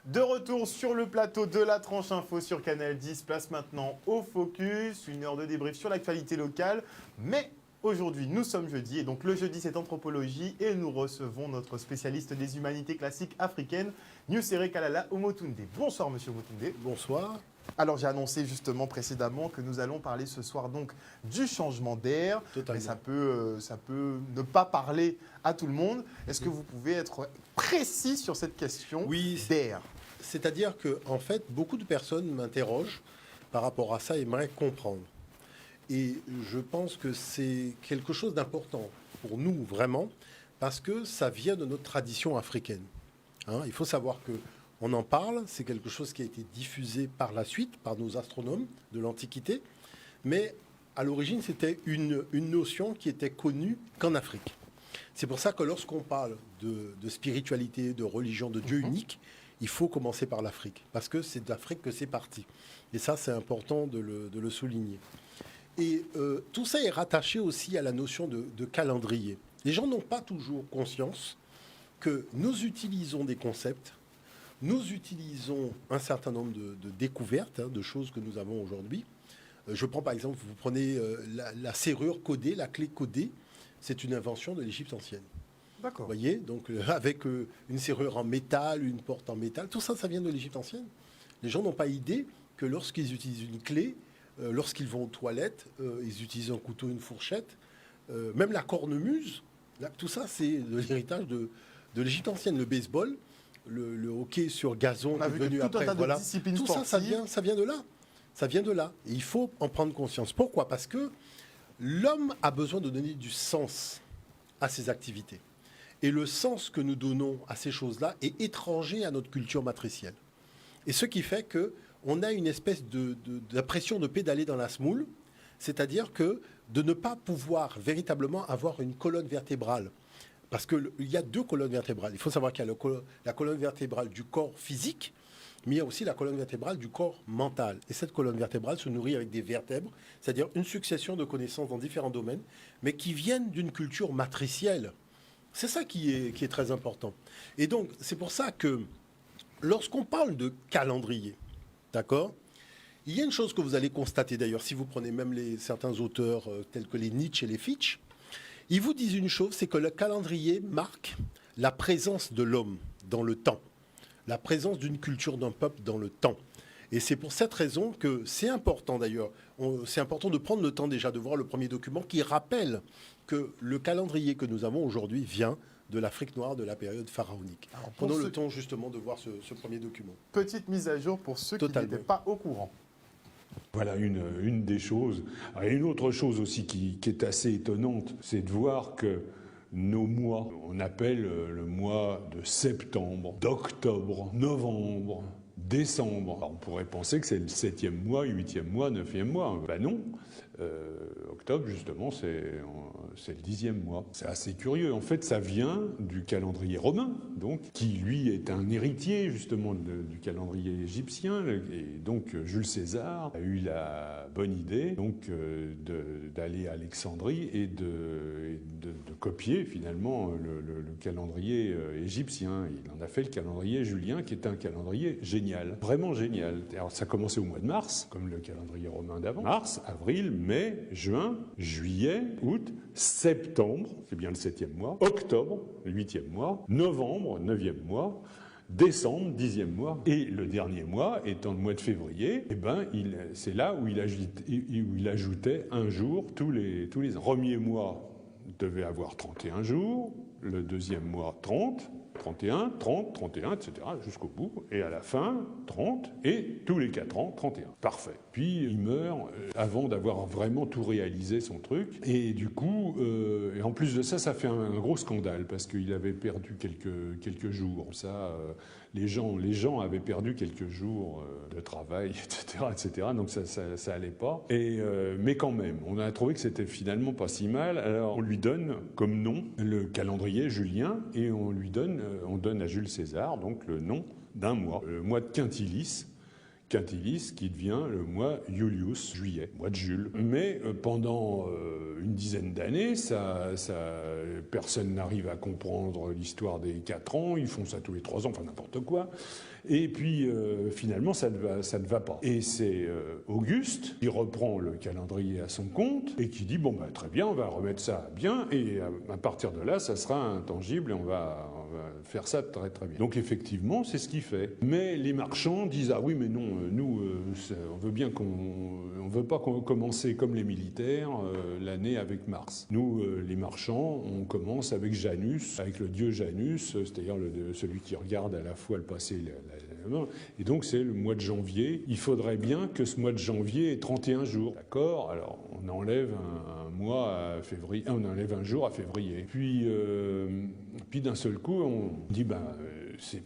De retour sur le plateau de la tranche info sur Canal 10, place maintenant au focus, une heure de débrief sur l'actualité locale. Mais aujourd'hui, nous sommes jeudi et donc le jeudi c'est anthropologie et nous recevons notre spécialiste des humanités classiques africaines, Nusere Kalala Omotunde. Bonsoir Monsieur Omotunde. Bonsoir. Alors j'ai annoncé justement précédemment que nous allons parler ce soir donc du changement d'air. Mais ça peut ne pas parler à tout le monde. Est-ce que vous pouvez être précis sur cette question d'air ? C'est-à-dire que, en fait, beaucoup de personnes m'interrogent par rapport à ça et aimeraient comprendre. Et je pense que c'est quelque chose d'important pour nous, vraiment, parce que ça vient de notre tradition africaine. Il faut savoir qu'on en parle, c'est quelque chose qui a été diffusé par la suite par nos astronomes de l'Antiquité, mais à l'origine, c'était une notion qui était connue qu'en Afrique. C'est pour ça que lorsqu'on parle de spiritualité, de religion, de Dieu unique, il faut commencer par l'Afrique, parce que c'est d'Afrique que c'est parti. Et ça, c'est important de le souligner. Et tout ça est rattaché aussi à la notion de calendrier. Les gens n'ont pas toujours conscience que nous utilisons des concepts, nous utilisons un certain nombre de découvertes, de choses que nous avons aujourd'hui. Je prends par exemple, vous prenez la serrure codée, la clé codée, c'est une invention de l'Égypte ancienne. D'accord. Vous voyez, donc avec une serrure en métal, une porte en métal, tout ça, ça vient de l'Égypte ancienne. Les gens n'ont pas idée que lorsqu'ils utilisent une clé, lorsqu'ils vont aux toilettes, ils utilisent un couteau, une fourchette, même la cornemuse, là, tout ça, c'est de l'héritage de l'Égypte ancienne. Le baseball, le hockey sur gazon est venu après. Voilà. Tout ça, ça vient de là. Ça vient de là. Et il faut en prendre conscience. Pourquoi ? Parce que l'homme a besoin de donner du sens à ses activités. Et le sens que nous donnons à ces choses-là est étranger à notre culture matricielle. Et ce qui fait qu'on a une espèce d'impression de pédaler dans la semoule, c'est-à-dire que de ne pas pouvoir véritablement avoir une colonne vertébrale. Parce qu'il y a deux colonnes vertébrales. Il faut savoir qu'il y a la colonne vertébrale du corps physique, mais il y a aussi la colonne vertébrale du corps mental. Et cette colonne vertébrale se nourrit avec des vertèbres, c'est-à-dire une succession de connaissances dans différents domaines, mais qui viennent d'une culture matricielle. C'est ça qui est très important. Et donc, c'est pour ça que lorsqu'on parle de calendrier, d'accord, il y a une chose que vous allez constater d'ailleurs, si vous prenez même certains auteurs tels que les Nietzsche et les Fichte, ils vous disent une chose, c'est que le calendrier marque la présence de l'homme dans le temps, la présence d'une culture, d'un peuple dans le temps. Et c'est pour cette raison que c'est important d'ailleurs, c'est important de prendre le temps déjà de voir le premier document qui rappelle que le calendrier que nous avons aujourd'hui vient de l'Afrique noire de la période pharaonique. Prenons le temps justement de voir ce premier document. Petite mise à jour pour ceux qui n'étaient pas au courant. Voilà une des choses. Et une autre chose aussi qui est assez étonnante, c'est de voir que nos mois, on appelle le mois de septembre, d'octobre, novembre, décembre. Alors on pourrait penser que c'est le 7e mois, 8e mois, 9e mois. Ben non. Octobre, justement, c'est le 10e mois. C'est assez curieux. En fait, ça vient du calendrier romain, donc, qui, lui, est un héritier, justement, du calendrier égyptien. Et donc, Jules César a eu la bonne idée, donc, d'aller à Alexandrie et de copier, finalement, le calendrier égyptien. Il en a fait le calendrier julien, qui est un calendrier génial, vraiment génial. Alors, ça commençait au mois de mars, comme le calendrier romain d'avant. Mars, avril, mai, juin, juillet, août, septembre, c'est bien le 7e mois, octobre, le 8e mois, novembre, 9e mois, décembre, 10e mois, et le dernier mois, étant le mois de février, c'est là où il ajoutait un jour tous les ans. Le premier mois devait avoir 31 jours, le deuxième mois 30, 31, 30, 31, etc., jusqu'au bout. Et à la fin, 30, et tous les 4 ans, 31. Parfait. Puis il meurt avant d'avoir vraiment tout réalisé son truc. Et du coup, et en plus de ça, ça fait un gros scandale, parce qu'il avait perdu quelques jours. Ça, les gens avaient perdu quelques jours de travail, etc. Donc ça allait pas. Mais quand même, on a trouvé que c'était finalement pas si mal. Alors on lui donne comme nom le calendrier julien, et on donne à Jules César donc le nom d'un mois, le mois de Quintilis, Quintilis, qui devient le mois Julius, juillet, mois de Jules. Mais pendant une dizaine d'années, personne n'arrive à comprendre l'histoire des 4 ans, ils font ça tous les 3 ans, enfin n'importe quoi. Et puis finalement, ça ne va pas. Et c'est Auguste qui reprend le calendrier à son compte et qui dit, bon, bah, très bien, on va remettre ça bien, et à partir de là, ça sera intangible et on va faire ça très très bien. Donc effectivement, c'est ce qu'il fait. Mais les marchands disent, ah oui, mais non, nous, on veut pas commencer comme les militaires l'année avec Mars. Nous, les marchands, on commence avec Janus, avec le dieu Janus, c'est-à-dire celui qui regarde à la fois le passé et et donc c'est le mois de janvier. Il faudrait bien que ce mois de janvier ait 31 jours. D'accord ? Alors on enlève un mois à février, on enlève un jour à février. Puis d'un seul coup, on dit,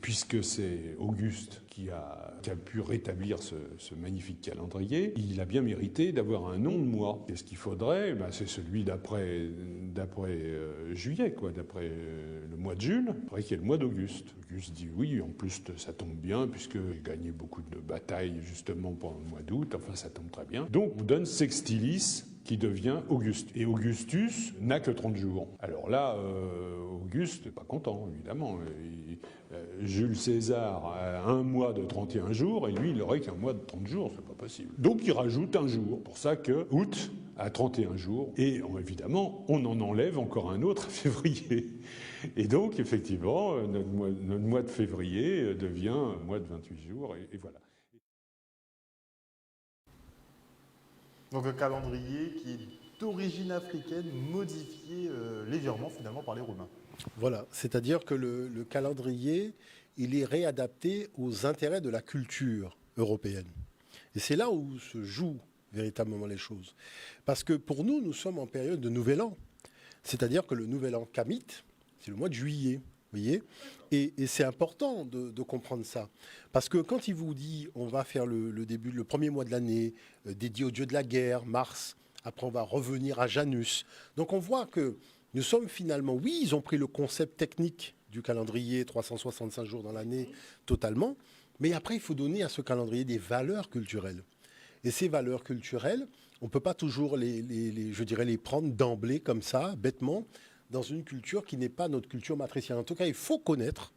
puisque c'est Auguste qui a pu rétablir ce magnifique calendrier, il a bien mérité d'avoir un nom de mois. Et ce qu'il faudrait, c'est celui d'après juillet, quoi, d'après le mois de Jules, après qu'il y ait le mois d'Auguste. Auguste dit oui, en plus ça tombe bien, puisque j'ai gagné beaucoup de batailles justement pendant le mois d'août, enfin ça tombe très bien. Donc on donne Sextilis, qui devient Auguste. Et Augustus n'a que 30 jours. Alors là, Auguste n'est pas content, évidemment. Jules César a un mois de 31 jours, et lui, il n'aurait qu'un mois de 30 jours, c'est pas possible. Donc il rajoute un jour. Pour ça que août a 31 jours, et évidemment, on en enlève encore un autre à février. Et donc, effectivement, notre mois de février devient un mois de 28 jours, et voilà. Donc un calendrier qui est d'origine africaine, modifié légèrement finalement par les Romains. Voilà, c'est-à-dire que le calendrier, il est réadapté aux intérêts de la culture européenne. Et c'est là où se jouent véritablement les choses. Parce que pour nous, nous sommes en période de Nouvel An. C'est-à-dire que le Nouvel An kamite, c'est le mois de juillet. Vous voyez ? Et c'est important de comprendre ça. Parce que quand il vous dit on va faire le premier mois de l'année dédié au dieu de la guerre, Mars, après on va revenir à Janus. Donc on voit que nous sommes finalement, oui, ils ont pris le concept technique du calendrier, 365 jours dans l'année, totalement. Mais après, il faut donner à ce calendrier des valeurs culturelles. Et ces valeurs culturelles, on ne peut pas toujours les prendre d'emblée comme ça, bêtement, dans une culture qui n'est pas notre culture matricielle. En tout cas, il faut connaître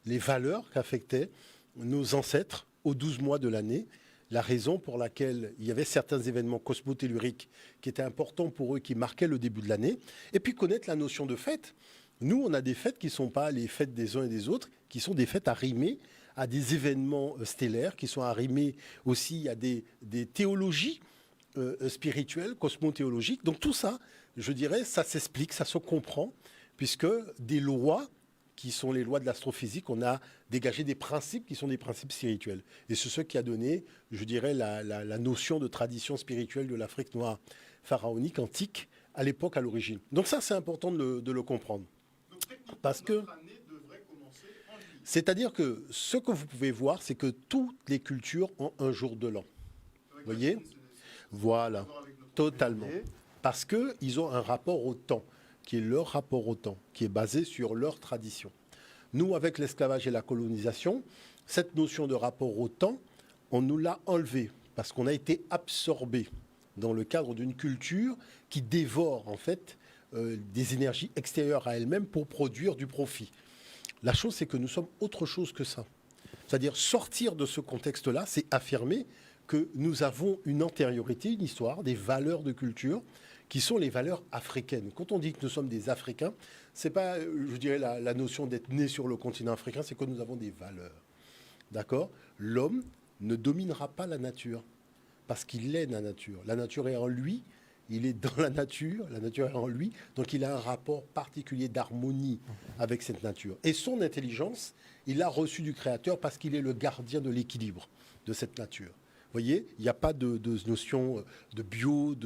les valeurs qu'affectaient nos ancêtres aux 12 mois de l'année, la raison pour laquelle il y avait certains événements cosmotelluriques qui étaient importants pour eux, qui marquaient le début de l'année, et puis connaître la notion de fête. Nous, on a des fêtes qui ne sont pas les fêtes des uns et des autres, qui sont des fêtes arrimées à des événements stellaires, qui sont arrimées aussi à des théologies spirituelles, cosmothéologiques. Donc tout ça, je dirais, ça s'explique, ça se comprend, puisque des lois qui sont les lois de l'astrophysique, on a dégagé des principes qui sont des principes spirituels. Et c'est ce qui a donné, je dirais, la notion de tradition spirituelle de l'Afrique noire pharaonique antique à l'époque, à l'origine. Donc ça, c'est important de le comprendre. Parce que, c'est-à-dire que ce que vous pouvez voir, c'est que toutes les cultures ont un jour de l'an. Vous voyez ? Voilà, totalement. Parce qu'ils ont un rapport au temps, qui est leur rapport au temps, qui est basé sur leur tradition. Nous, avec l'esclavage et la colonisation, cette notion de rapport au temps, on nous l'a enlevée, parce qu'on a été absorbé dans le cadre d'une culture qui dévore, en fait, des énergies extérieures à elle-même pour produire du profit. La chose, c'est que nous sommes autre chose que ça. C'est-à-dire sortir de ce contexte-là, c'est affirmer que nous avons une antériorité, une histoire, des valeurs de culture qui sont les valeurs africaines. Quand on dit que nous sommes des Africains, c'est pas, je dirais, la notion d'être né sur le continent africain, c'est que nous avons des valeurs. D'accord ? L'homme ne dominera pas la nature parce qu'il est la nature. La nature est en lui, il est dans la nature est en lui, donc il a un rapport particulier d'harmonie avec cette nature. Et son intelligence, il l'a reçue du Créateur parce qu'il est le gardien de l'équilibre de cette nature. Vous voyez, il n'y a pas de notion de bio,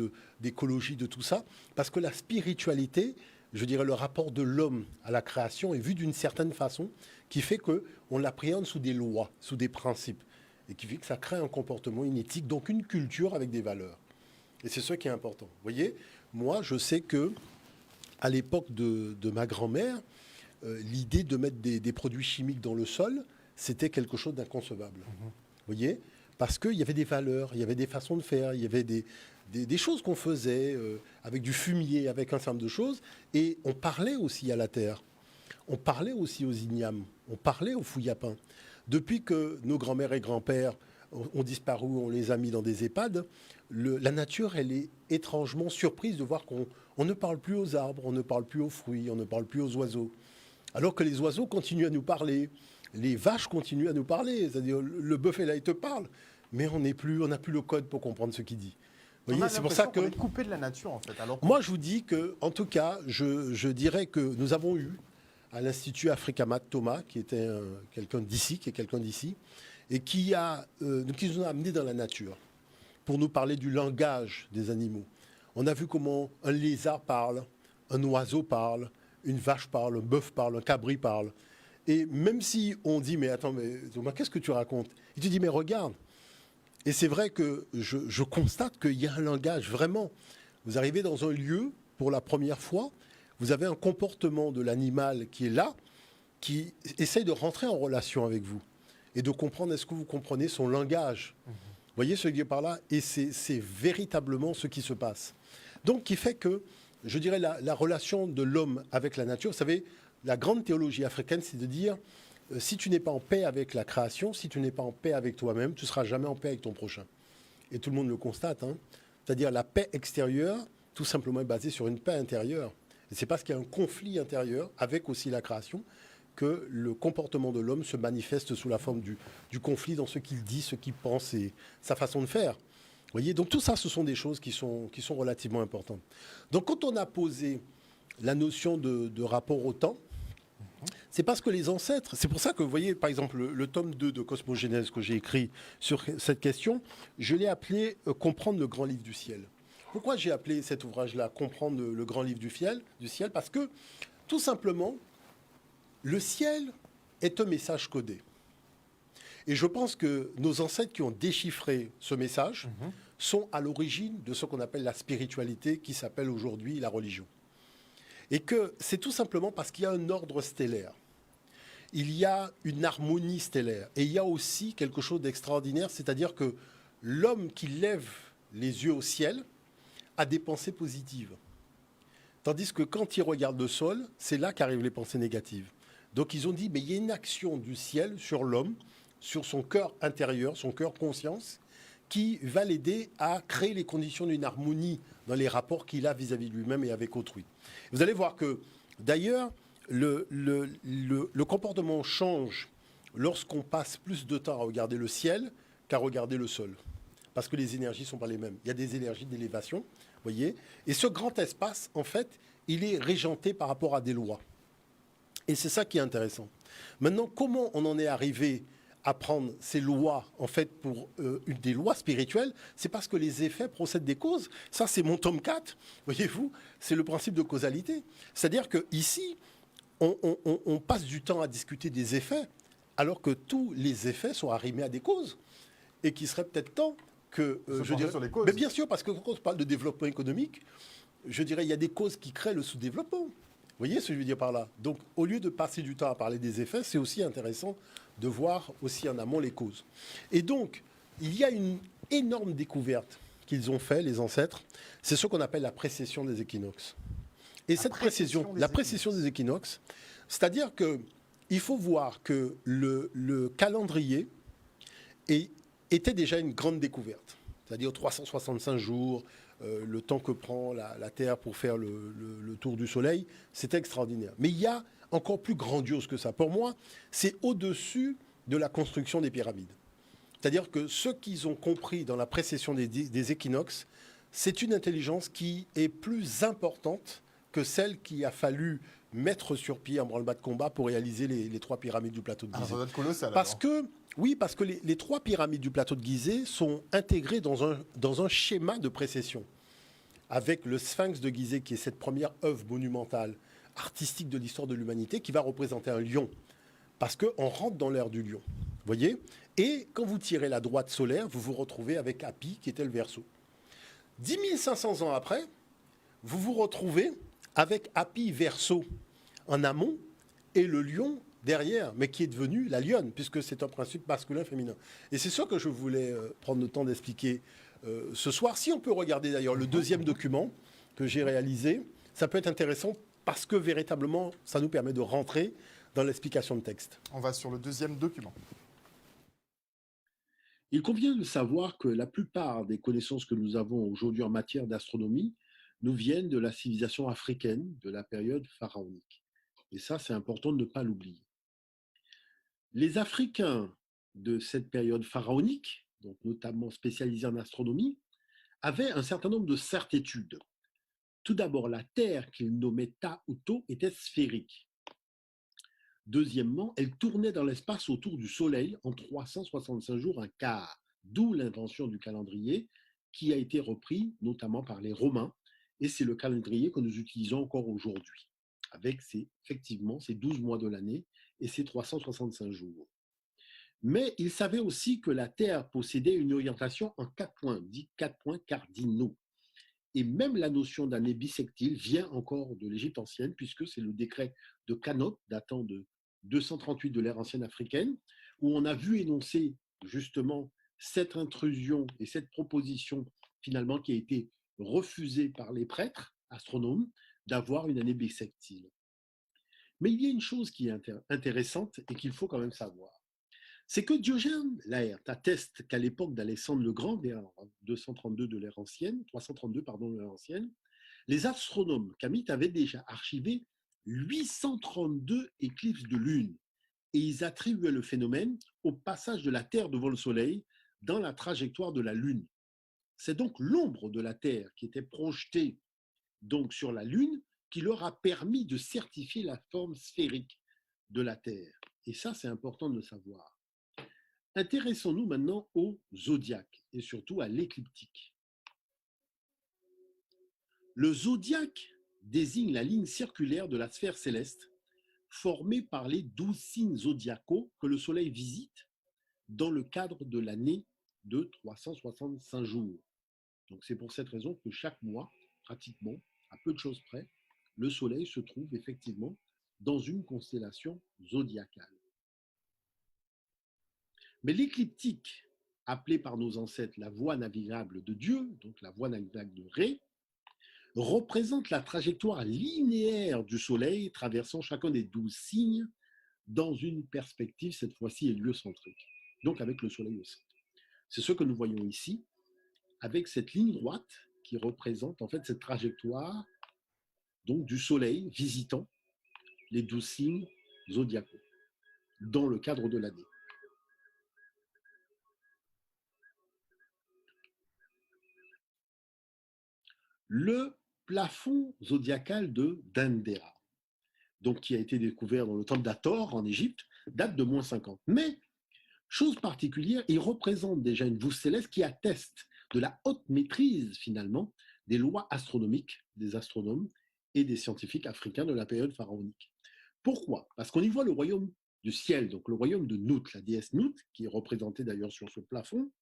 d'écologie, de tout ça, parce que la spiritualité, je dirais le rapport de l'homme à la création est vu d'une certaine façon qui fait qu'on l'appréhende sous des lois, sous des principes, et qui fait que ça crée un comportement, une éthique, donc une culture avec des valeurs. Et c'est ce qui est important. Vous voyez, moi, je sais que à l'époque de ma grand-mère, l'idée de mettre des produits chimiques dans le sol, c'était quelque chose d'inconcevable. Vous voyez ? parce qu'il y avait des valeurs, il y avait des façons de faire, il y avait des choses qu'on faisait avec du fumier, avec un certain nombre de choses, et on parlait aussi à la terre, on parlait aussi aux ignames, on parlait aux fouillapins. Depuis que nos grands-mères et grands-pères ont disparu, on les a mis dans des EHPAD, la nature, elle est étrangement surprise de voir qu'on ne parle plus aux arbres, on ne parle plus aux fruits, on ne parle plus aux oiseaux. Alors que les oiseaux continuent à nous parler, les vaches continuent à nous parler, c'est-à-dire le bœuf et là, il te parle, mais on n'a plus le code pour comprendre ce qu'il dit. Vous voyez, c'est pour ça que qu'on est coupé de la nature en fait. Alors moi, je vous dis que, en tout cas, je dirais que nous avons eu à l'Institut Africamat Thomas, qui était quelqu'un d'ici, et qui nous a amenés dans la nature pour nous parler du langage des animaux. On a vu comment un lézard parle, un oiseau parle, une vache parle, un bœuf parle, un cabri parle. Et même si on dit, mais attends, mais Thomas, qu'est-ce que tu racontes? Il te dit, mais regarde. Et c'est vrai que je constate qu'il y a un langage, vraiment. Vous arrivez dans un lieu, pour la première fois, vous avez un comportement de l'animal qui est là, qui essaye de rentrer en relation avec vous et de comprendre, est-ce que vous comprenez son langage? Vous voyez ce que je dis par là? Et c'est véritablement ce qui se passe. Donc, qui fait que, je dirais, la relation de l'homme avec la nature, vous savez, la grande théologie africaine, c'est de dire, si tu n'es pas en paix avec la création, si tu n'es pas en paix avec toi-même, tu ne seras jamais en paix avec ton prochain. Et tout le monde le constate. Hein. C'est-à-dire la paix extérieure, tout simplement, est basée sur une paix intérieure. Et c'est parce qu'il y a un conflit intérieur avec aussi la création que le comportement de l'homme se manifeste sous la forme du conflit dans ce qu'il dit, ce qu'il pense et sa façon de faire. Vous voyez, donc tout ça, ce sont des choses qui sont relativement importantes. Donc quand on a posé la notion de rapport au temps, c'est parce que les ancêtres, c'est pour ça que vous voyez, par exemple, le tome 2 de Cosmogénèse que j'ai écrit sur cette question, je l'ai appelé « Comprendre le grand livre du ciel ». Pourquoi j'ai appelé cet ouvrage-là « Comprendre le grand livre du ciel » Parce que, tout simplement, le ciel est un message codé. Et je pense que nos ancêtres qui ont déchiffré ce message sont à l'origine de ce qu'on appelle la spiritualité, qui s'appelle aujourd'hui la religion. Et que c'est tout simplement parce qu'il y a un ordre stellaire. Il y a une harmonie stellaire. Et il y a aussi quelque chose d'extraordinaire, c'est-à-dire que l'homme qui lève les yeux au ciel a des pensées positives. Tandis que quand il regarde le sol, c'est là qu'arrivent les pensées négatives. Donc ils ont dit, mais il y a une action du ciel sur l'homme, sur son cœur intérieur, son cœur conscience, qui va l'aider à créer les conditions d'une harmonie dans les rapports qu'il a vis-à-vis de lui-même et avec autrui. Vous allez voir que, d'ailleurs, le comportement change lorsqu'on passe plus de temps à regarder le ciel qu'à regarder le sol. Parce que les énergies ne sont pas les mêmes. Il y a des énergies d'élévation, vous voyez. Et ce grand espace, en fait, il est régenté par rapport à des lois. Et c'est ça qui est intéressant. Maintenant, comment on en est arrivé à prendre ces lois, en fait, pour des lois spirituelles? C'est parce que les effets procèdent des causes. Ça, c'est mon tome 4, voyez-vous, c'est le principe de causalité. C'est-à-dire qu'ici, on passe du temps à discuter des effets, alors que tous les effets sont arrimés à des causes. Et qu'il serait peut-être temps que... je dirais sur les causes. Mais bien sûr, parce que quand on parle de développement économique, je dirais il y a des causes qui créent le sous-développement. Vous voyez ce que je veux dire par là? Donc, au lieu de passer du temps à parler des effets, c'est aussi intéressant de voir aussi en amont les causes. Et donc, il y a une énorme découverte qu'ils ont fait, les ancêtres, c'est ce qu'on appelle la précession des équinoxes. Et cette précession, la précession des équinoxes, c'est-à-dire qu'il faut voir que le calendrier était déjà une grande découverte. C'est-à-dire 365 jours, le temps que prend la Terre pour faire le tour du Soleil, c'est extraordinaire. Mais il y a encore plus grandiose que ça. Pour moi, c'est au-dessus de la construction des pyramides. C'est-à-dire que ce qu'ils ont compris dans la précession des équinoxes, c'est une intelligence qui est plus importante que celle qu'il a fallu mettre sur pied en branle-bas de combat pour réaliser les 3 pyramides du plateau de Gizeh. Ça doit être colossal. Parce que les 3 pyramides du plateau de Gizeh sont intégrées dans un schéma de précession. Avec le Sphinx de Gizeh, qui est cette première œuvre monumentale, artistique de l'histoire de l'humanité, qui va représenter un lion. Parce qu'on rentre dans l'ère du lion. Vous voyez? Et quand vous tirez la droite solaire, vous vous retrouvez avec Hapi, qui était le Verseau. 10 500 ans après, vous vous retrouvez avec Hapi Verseau en amont et le lion derrière, mais qui est devenue la lionne, puisque c'est un principe masculin-féminin. Et c'est ça que je voulais prendre le temps d'expliquer ce soir. Si on peut regarder d'ailleurs le deuxième document que j'ai réalisé, ça peut être intéressant parce que véritablement, ça nous permet de rentrer dans l'explication de texte. On va sur le deuxième document. Il convient de savoir que la plupart des connaissances que nous avons aujourd'hui en matière d'astronomie nous viennent de la civilisation africaine de la période pharaonique. Et ça, c'est important de ne pas l'oublier. Les Africains de cette période pharaonique, donc notamment spécialisés en astronomie, avaient un certain nombre de certitudes. Tout d'abord, la Terre qu'ils nommaient Ta-Uto était sphérique. Deuxièmement, elle tournait dans l'espace autour du Soleil en 365 jours un quart, d'où l'invention du calendrier qui a été repris notamment par les Romains, et c'est le calendrier que nous utilisons encore aujourd'hui, avec effectivement ces 12 mois de l'année et ces 365 jours. Mais il savait aussi que la Terre possédait une orientation en 4 points, dit 4 points cardinaux. Et même la notion d'année bissectile vient encore de l'Égypte ancienne, puisque c'est le décret de Kanot, datant de 238 de l'ère ancienne africaine, où on a vu énoncer justement cette intrusion et cette proposition finalement qui a été refusée par les prêtres astronomes d'avoir une année bissectile. Mais il y a une chose qui est intéressante et qu'il faut quand même savoir. C'est que Diogène Laërte atteste qu'à l'époque d'Alexandre le Grand, vers 232 de l'ère ancienne, 332 pardon de l'ère ancienne, les astronomes kamites avaient déjà archivé 832 éclipses de lune et ils attribuaient le phénomène au passage de la Terre devant le Soleil dans la trajectoire de la Lune. C'est donc l'ombre de la Terre qui était projetée donc sur la Lune qui leur a permis de certifier la forme sphérique de la Terre. Et ça, c'est important de le savoir. Intéressons-nous maintenant au zodiaque et surtout à l'écliptique. Le zodiaque désigne la ligne circulaire de la sphère céleste formée par les 12 signes zodiacaux que le Soleil visite dans le cadre de l'année de 365 jours. Donc c'est pour cette raison que chaque mois, pratiquement, à peu de choses près, le Soleil se trouve effectivement dans une constellation zodiacale. Mais l'écliptique, appelée par nos ancêtres la voie navigable de Dieu, donc la voie navigable de Ré, représente la trajectoire linéaire du Soleil traversant chacun des 12 signes dans une perspective, cette fois-ci, héliocentrique, donc avec le Soleil au centre. C'est ce que nous voyons ici, avec cette ligne droite qui représente en fait cette trajectoire donc, du Soleil visitant les 12 signes zodiacaux dans le cadre de l'année. Le plafond zodiacal de Dendera, donc qui a été découvert dans le temple d'Hathor en Égypte, date de -50. Mais, chose particulière, il représente déjà une voûte céleste qui atteste de la haute maîtrise finalement des lois astronomiques des astronomes et des scientifiques africains de la période pharaonique. Pourquoi? Parce qu'on y voit le royaume du ciel, donc le royaume de Nout, la déesse Nout, qui est représentée d'ailleurs sur ce plafond,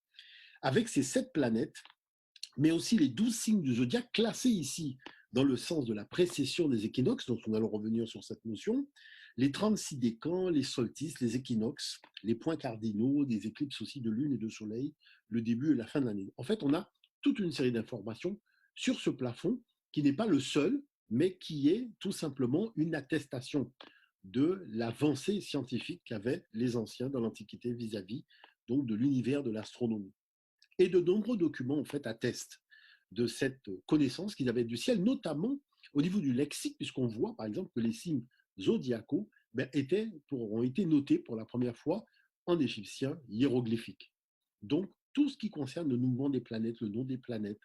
avec ses 7 planètes, mais aussi les 12 signes du zodiaque classés ici dans le sens de la précession des équinoxes, donc nous allons revenir sur cette notion, les 36 décans, les solstices, les équinoxes, les points cardinaux, des éclipses aussi de lune et de soleil, le début et la fin de l'année. En fait, on a toute une série d'informations sur ce plafond qui n'est pas le seul, mais qui est tout simplement une attestation de l'avancée scientifique qu'avaient les anciens dans l'Antiquité vis-à-vis donc de l'univers de l'astronomie. Et de nombreux documents en fait attestent de cette connaissance qu'ils avaient du ciel, notamment au niveau du lexique, puisqu'on voit par exemple que les signes zodiacaux ont été notés pour la première fois en égyptien hiéroglyphique. Donc tout ce qui concerne le mouvement des planètes, le nom des planètes,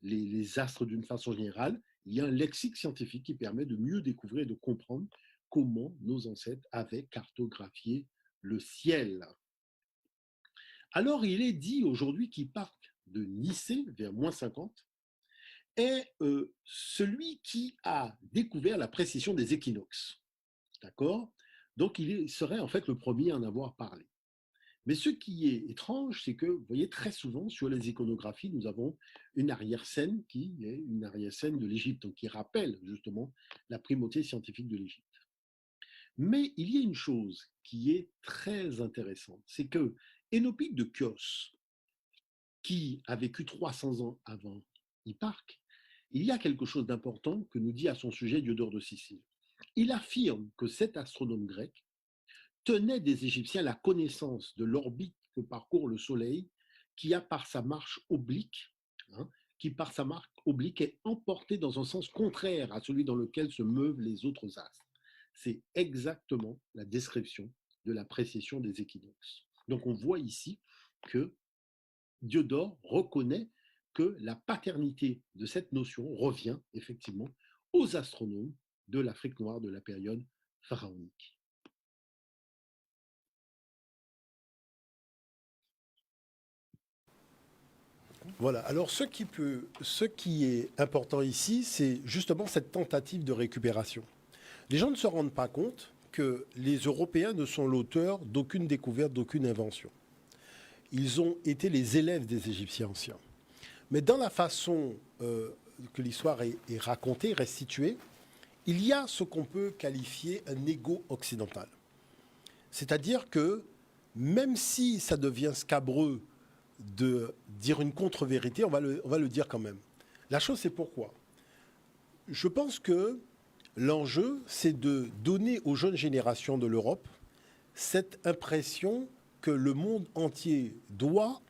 les astres d'une façon générale, il y a un lexique scientifique qui permet de mieux découvrir et de comprendre comment nos ancêtres avaient cartographié le ciel. Alors, il est dit aujourd'hui qu'il part de Nicée vers -50 est celui qui a découvert la précision des équinoxes. D'accord? Donc, il serait en fait le premier à en avoir parlé. Mais ce qui est étrange, c'est que, vous voyez, très souvent, sur les iconographies, nous avons une arrière-scène qui est une arrière-scène de l'Égypte, qui rappelle justement la primauté scientifique de l'Égypte. Mais il y a une chose qui est très intéressante, c'est que Énopique de Chios, qui a vécu 300 ans avant Hipparque, il y a quelque chose d'important que nous dit à son sujet Diodore de Sicile. Il affirme que cet astronome grec tenait des Égyptiens la connaissance de l'orbite que parcourt le Soleil, qui a par sa marche oblique, hein, qui par sa marche oblique est emporté dans un sens contraire à celui dans lequel se meuvent les autres astres. C'est exactement la description de la précession des équinoxes. Donc on voit ici que Diodore reconnaît que la paternité de cette notion revient effectivement aux astronomes de l'Afrique noire de la période pharaonique. Voilà, alors ce qui est important ici, c'est justement cette tentative de récupération. Les gens ne se rendent pas compte que les Européens ne sont l'auteur d'aucune découverte, d'aucune invention. Ils ont été les élèves des Égyptiens anciens. Mais dans la façon que l'histoire est racontée, restituée, il y a ce qu'on peut qualifier un ego occidental. C'est-à-dire que même si ça devient scabreux de dire une contre-vérité, on va le dire quand même. La chose, c'est pourquoi. Je pense que l'enjeu, c'est de donner aux jeunes générations de l'Europe cette impression que le monde entier doit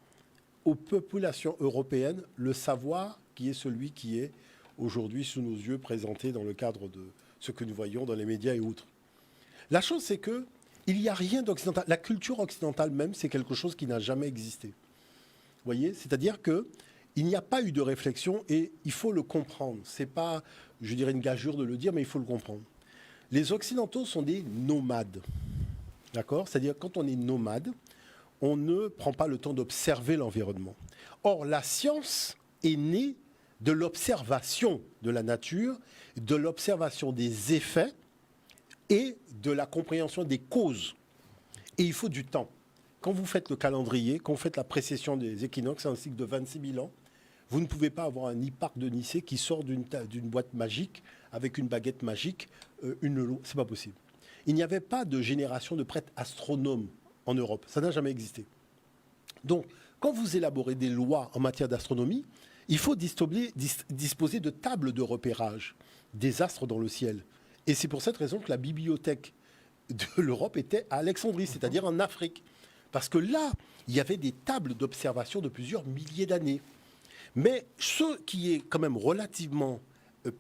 aux populations européennes le savoir qui est celui qui est aujourd'hui sous nos yeux présenté dans le cadre de ce que nous voyons dans les médias et autres. La chose, c'est que il n'y a rien d'occidental. La culture occidentale même, c'est quelque chose qui n'a jamais existé. Vous voyez ? C'est-à-dire qu'il n'y a pas eu de réflexion et il faut le comprendre. Ce n'est pas, je dirais, une gageure de le dire, mais il faut le comprendre. Les Occidentaux sont des nomades. D'accord ? C'est-à-dire quand on est nomade, on ne prend pas le temps d'observer l'environnement. Or, la science est née de l'observation de la nature, de l'observation des effets et de la compréhension des causes. Et il faut du temps. Quand vous faites le calendrier, quand vous faites la précession des équinoxes, c'est un cycle de 26 000 ans, vous ne pouvez pas avoir un Hipparque de Nicée qui sort d'une boîte magique avec une baguette magique, c'est pas possible. Il n'y avait pas de génération de prêtres astronomes en Europe. Ça n'a jamais existé. Donc, quand vous élaborez des lois en matière d'astronomie, il faut disposer de tables de repérage des astres dans le ciel. Et c'est pour cette raison que la bibliothèque de l'Europe était à Alexandrie, c'est-à-dire en Afrique. Parce que là, il y avait des tables d'observation de plusieurs milliers d'années. Mais ce qui est quand même relativement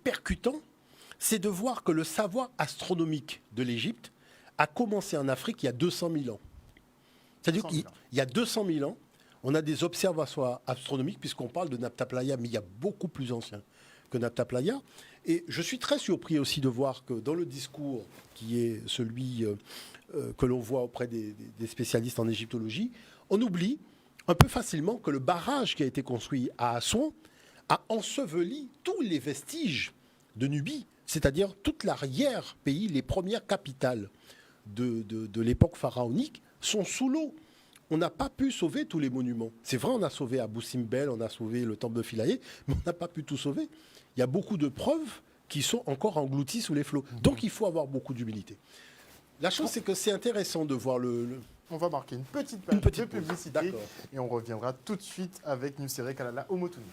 percutant, c'est de voir que le savoir astronomique de l'Égypte a commencé en Afrique il y a 200 000 ans. C'est-à-dire qu'il y a 200 000 ans, on a des observatoires astronomiques, puisqu'on parle de Nabta Playa, mais il y a beaucoup plus ancien que Nabta Playa. Et je suis très surpris aussi de voir que dans le discours qui est celui que l'on voit auprès des spécialistes en égyptologie, on oublie un peu facilement que le barrage qui a été construit à Assouan a enseveli tous les vestiges de Nubie, c'est-à-dire toute l'arrière-pays, les premières capitales de l'époque pharaonique sont sous l'eau. On n'a pas pu sauver tous les monuments. C'est vrai, on a sauvé Abou Simbel, on a sauvé le temple de Philae, mais on n'a pas pu tout sauver. Il y a beaucoup de preuves qui sont encore englouties sous les flots. Donc il faut avoir beaucoup d'humilité. La chose, c'est que c'est intéressant de voir On va marquer une petite page de publicité et on reviendra tout de suite avec Nusere Kalala Omotuni.